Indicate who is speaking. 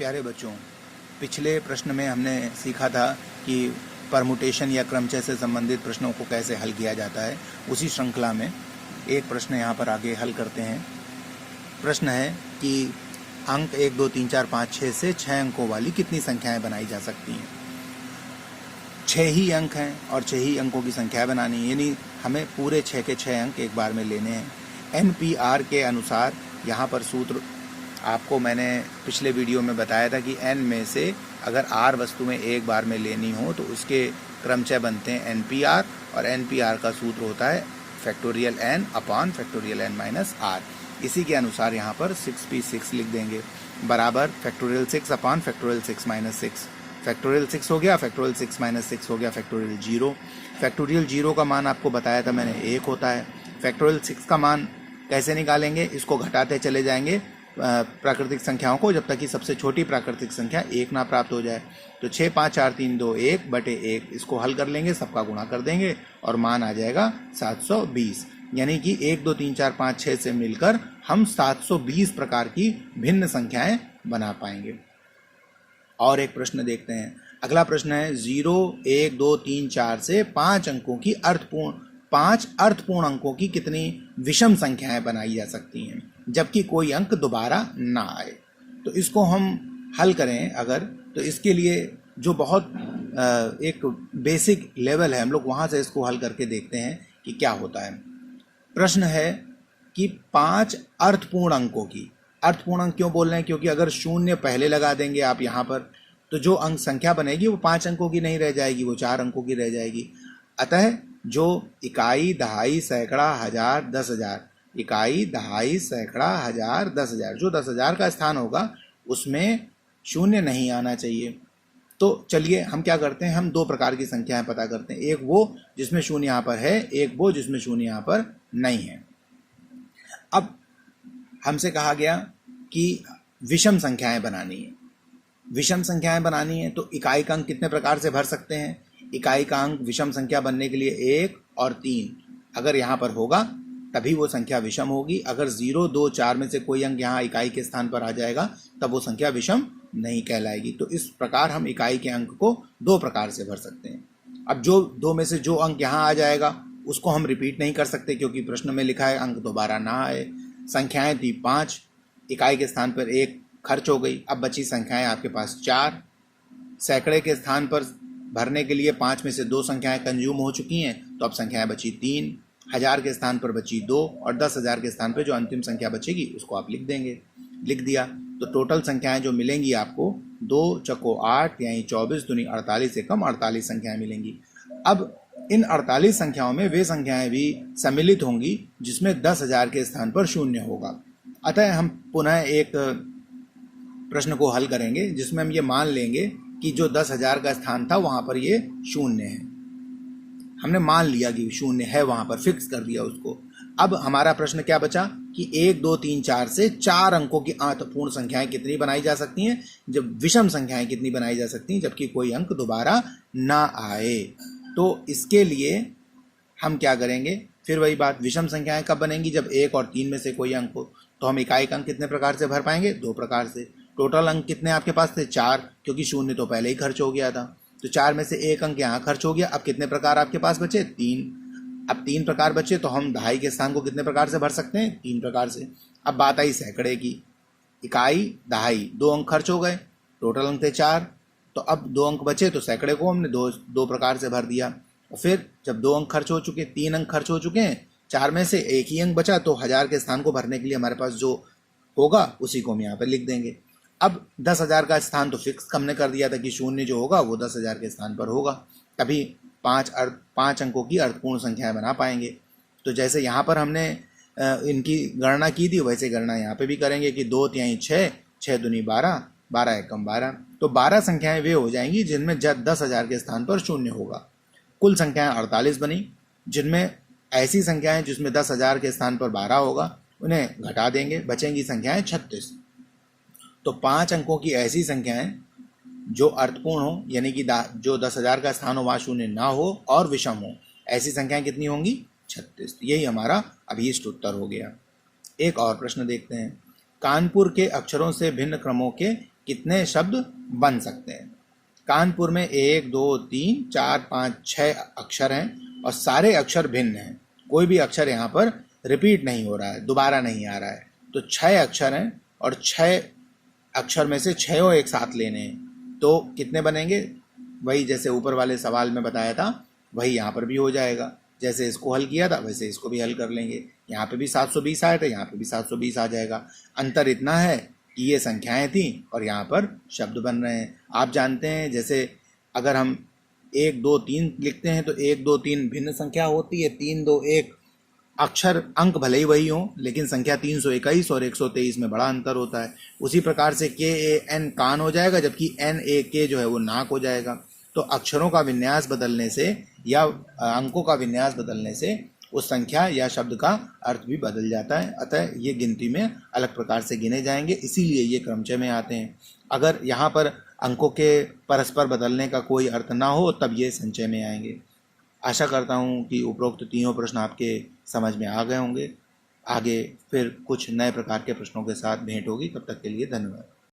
Speaker 1: प्यारे बच्चों, पिछले प्रश्न में हमने सीखा था कि परमुटेशन या क्रमचय से संबंधित प्रश्नों को कैसे हल किया जाता है। उसी श्रृंखला में एक प्रश्न यहाँ पर आगे हल करते हैं। प्रश्न है कि अंक 1, 2, 3, 4, 5, 6 से 6 अंकों वाली कितनी संख्याएं बनाई जा सकती हैं। 6 ही अंक हैं और 6 ही अंकों की संख्या बनानी है, यानी हमें पूरे 6 के 6 अंक एक बार में लेने हैं। NPR के अनुसार यहाँ पर सूत्र आपको मैंने पिछले वीडियो में बताया था कि n में से अगर r वस्तु में एक बार में लेनी हो तो उसके क्रमचय बनते हैं NPR, और NPR का सूत्र होता है factorial n upon factorial n minus r। इसी के अनुसार यहाँ पर 6p6 लिख देंगे बराबर factorial 6 upon factorial 6 minus 6। Factorial 6 हो गया, फैक्टोरियल 6 माइनस 6 हो गया फैक्टोरियल 0। फैक्टोरियल 0 का मान आपको बताया था मैंने 1 होता है। फैक्टोरियल 6 का मान कैसे निकालेंगे, इसको घटाते चले जाएंगे प्राकृतिक संख्याओं को जब तक कि सबसे छोटी प्राकृतिक संख्या 1 ना प्राप्त हो जाए। तो 6, 5, 4, 3, 2, 1/1 इसको हल कर लेंगे, सबका गुणा कर देंगे और मान आ जाएगा 720। यानी कि 1, 2, 3, 4, 5, 6 से मिलकर हम 720 प्रकार की भिन्न संख्याएं बना पाएंगे। और एक प्रश्न देखते हैं। अगला प्रश्न है 0, 1, 2, 3, 4 से 5 अंकों की अर्थपूर्ण अंकों की कितनी विषम संख्याएं बनाई जा सकती हैं जबकि कोई अंक दोबारा ना आए। तो इसको हम हल करें अगर, तो इसके लिए जो बहुत एक बेसिक लेवल है, हम लोग वहाँ से इसको हल करके देखते हैं कि क्या होता है। प्रश्न है कि 5 अर्थपूर्ण अंकों की, अर्थपूर्ण अंक क्यों बोल रहे हैं, क्योंकि अगर 0 पहले लगा देंगे आप यहाँ पर तो जो अंक संख्या बनेगी वो 5 अंकों की नहीं रह जाएगी, वो 4 अंकों की रह जाएगी। अतः जो इकाई, दहाई, सैकड़ा, हजार, 10,000, इकाई, दहाई, सैकड़ा, हजार, 10,000, जो 10,000 का स्थान होगा उसमें 0 नहीं आना चाहिए। तो चलिए हम क्या करते हैं, हम 2 प्रकार की संख्याएं पता करते हैं। एक वो जिसमें 0 यहाँ पर है, एक वो जिसमें 0 यहाँ पर नहीं है। अब हमसे कहा गया कि विषम संख्याएं बनानी है। विषम संख्याएं बनानी है तो इकाई का अंक कितने प्रकार से भर सकते हैं। इकाई का अंक विषम संख्या बनने के लिए 1 और 3 अगर यहाँ पर होगा तभी वो संख्या विषम होगी। अगर 0, 2, 4 में से कोई अंक यहाँ इकाई के स्थान पर आ जाएगा तब वो संख्या विषम नहीं कहलाएगी। तो इस प्रकार हम इकाई के अंक को 2 प्रकार से भर सकते हैं। अब जो 2 में से जो अंक यहाँ आ जाएगा उसको हम रिपीट नहीं कर सकते क्योंकि प्रश्न में लिखा है अंक दोबारा ना आए। संख्याएं थी 5, इकाई के स्थान पर 1 खर्च हो गई। अब बची संख्याएं आपके पास 4। सैकड़े के स्थान पर भरने के लिए 5 में से 2 संख्याएं कंज्यूम हो चुकी हैं, तो अब संख्याएं बची 3। हजार के स्थान पर बची 2 और 10,000 के स्थान पर जो अंतिम संख्या बचेगी उसको आप लिख देंगे। लिख दिया तो टोटल संख्याएं जो मिलेंगी आपको 2 चको 8 यानी 24 दूनी 48 से कम 48 संख्याएं मिलेंगी। अब इन 48 संख्याओं में वे संख्याएं भी सम्मिलित होंगी जिसमें 10,000 के स्थान पर 0 होगा। अतः हम पुनः एक प्रश्न को हल करेंगे जिसमें हम ये मान लेंगे कि जो 10,000 का स्थान था वहां पर ये 0 है। हमने मान लिया कि 0 है, वहां पर फिक्स कर दिया उसको। अब हमारा प्रश्न क्या बचा कि 1, 2, 3, 4 से 4 अंकों की अर्थपूर्ण संख्याएं कितनी बनाई जा सकती हैं, जब विषम संख्याएं कितनी बनाई जा सकती हैं जबकि कोई अंक दोबारा ना आए। तो इसके लिए हम क्या करेंगे, फिर वही बात, विषम संख्याएं कब बनेंगी, जब 1 और 3 में से कोई अंक हो। तो हम इकाई का अंक कितने प्रकार से भर पाएंगे, 2 प्रकार से। टोटल अंक कितने आपके पास थे, 4, क्योंकि 0 तो पहले ही खर्च हो गया था। तो 4 में से 1 अंक यहाँ खर्च हो गया। अब कितने प्रकार आपके पास बचे, 3। अब 3 प्रकार बचे तो हम दहाई के स्थान को कितने प्रकार से भर सकते हैं, 3 प्रकार से। अब बात आई सैकड़े की, इकाई, दहाई, 2 अंक खर्च हो गए, टोटल अंक थे 4। तो अब 2 अंक बचे तो सैकड़े को हमने दो प्रकार से भर दिया। और फिर जब 2 अंक खर्च हो चुके, 3 अंक खर्च हो चुके हैं, 4 में से 1 ही अंक बचा, तो 1000 के स्थान को भरने के लिए हमारे पास जो होगा उसी को हम यहाँ पर लिख देंगे। अब 10,000 का स्थान तो फिक्स हमने कर दिया था कि 0 जो होगा वो 10,000 के स्थान पर होगा, तभी 5 अंकों की अर्थपूर्ण संख्याएं बना पाएंगे। तो जैसे यहाँ पर हमने इनकी गणना की थी वैसे गणना यहाँ पे भी करेंगे कि 2 तिहाई 6, 6 दूनी 12, 12 एकम 12। तो 12 संख्याएं वे हो जाएंगी जिनमें 10,000 के स्थान पर 0 होगा। कुल संख्याएं 48 बनी, जिनमें ऐसी संख्याएं जिसमें 10,000 के स्थान पर 12 होगा उन्हें घटा देंगे, बचेंगी संख्याएं 36। तो 5 अंकों की ऐसी संख्याएं जो अर्थपूर्ण हो, यानी कि जो 10,000 का स्थान हो वहाँ 0 ना हो और विषम हो, ऐसी संख्याएं कितनी होंगी, 36। यही हमारा अभीष्ट उत्तर हो गया। एक और प्रश्न देखते हैं। कानपुर के अक्षरों से भिन्न क्रमों के कितने शब्द बन सकते हैं। कानपुर में 1 2 3 4 5 6 अक्षर हैं और सारे अक्षर भिन्न हैं। कोई भी अक्षर यहाँ पर रिपीट नहीं हो रहा है, दोबारा नहीं आ रहा है। तो 6 अक्षर हैं और 6 अक्षर में से 6 एक साथ लेने हैं। तो कितने बनेंगे? वही जैसे ऊपर वाले सवाल में बताया था वही यहाँ पर भी हो जाएगा। जैसे इसको हल किया था वैसे इसको भी हल कर लेंगे। यहाँ पे भी 720 आया था, यहाँ पे भी 720 आ जाएगा। अंतर इतना है कि ये संख्याएं थी और यहाँ पर शब्द बन रहे हैं। आप जानते हैं जैसे अगर हम 1 2 3 लिखते हैं तो 1 2 3 भिन्न संख्या होती है, 3 2 1 अक्षर अंक भले ही वही हों लेकिन संख्या 321 और 123 में बड़ा अंतर होता है। उसी प्रकार से KAN कान हो जाएगा, जबकि NAK जो है वो नाक हो जाएगा। तो अक्षरों का विन्यास बदलने से या अंकों का विन्यास बदलने से उस संख्या या शब्द का अर्थ भी बदल जाता है। अतः ये गिनती में अलग प्रकार से गिने जाएंगे, इसीलिए ये क्रमचय में आते हैं। अगर यहाँ पर अंकों के परस्पर बदलने का कोई अर्थ ना हो तब ये संचय में आएंगे। आशा करता हूँ कि उपरोक्त तीनों प्रश्न आपके समझ में आ गए होंगे। आगे फिर कुछ नए प्रकार के प्रश्नों के साथ भेंट होगी। तब तक के लिए धन्यवाद।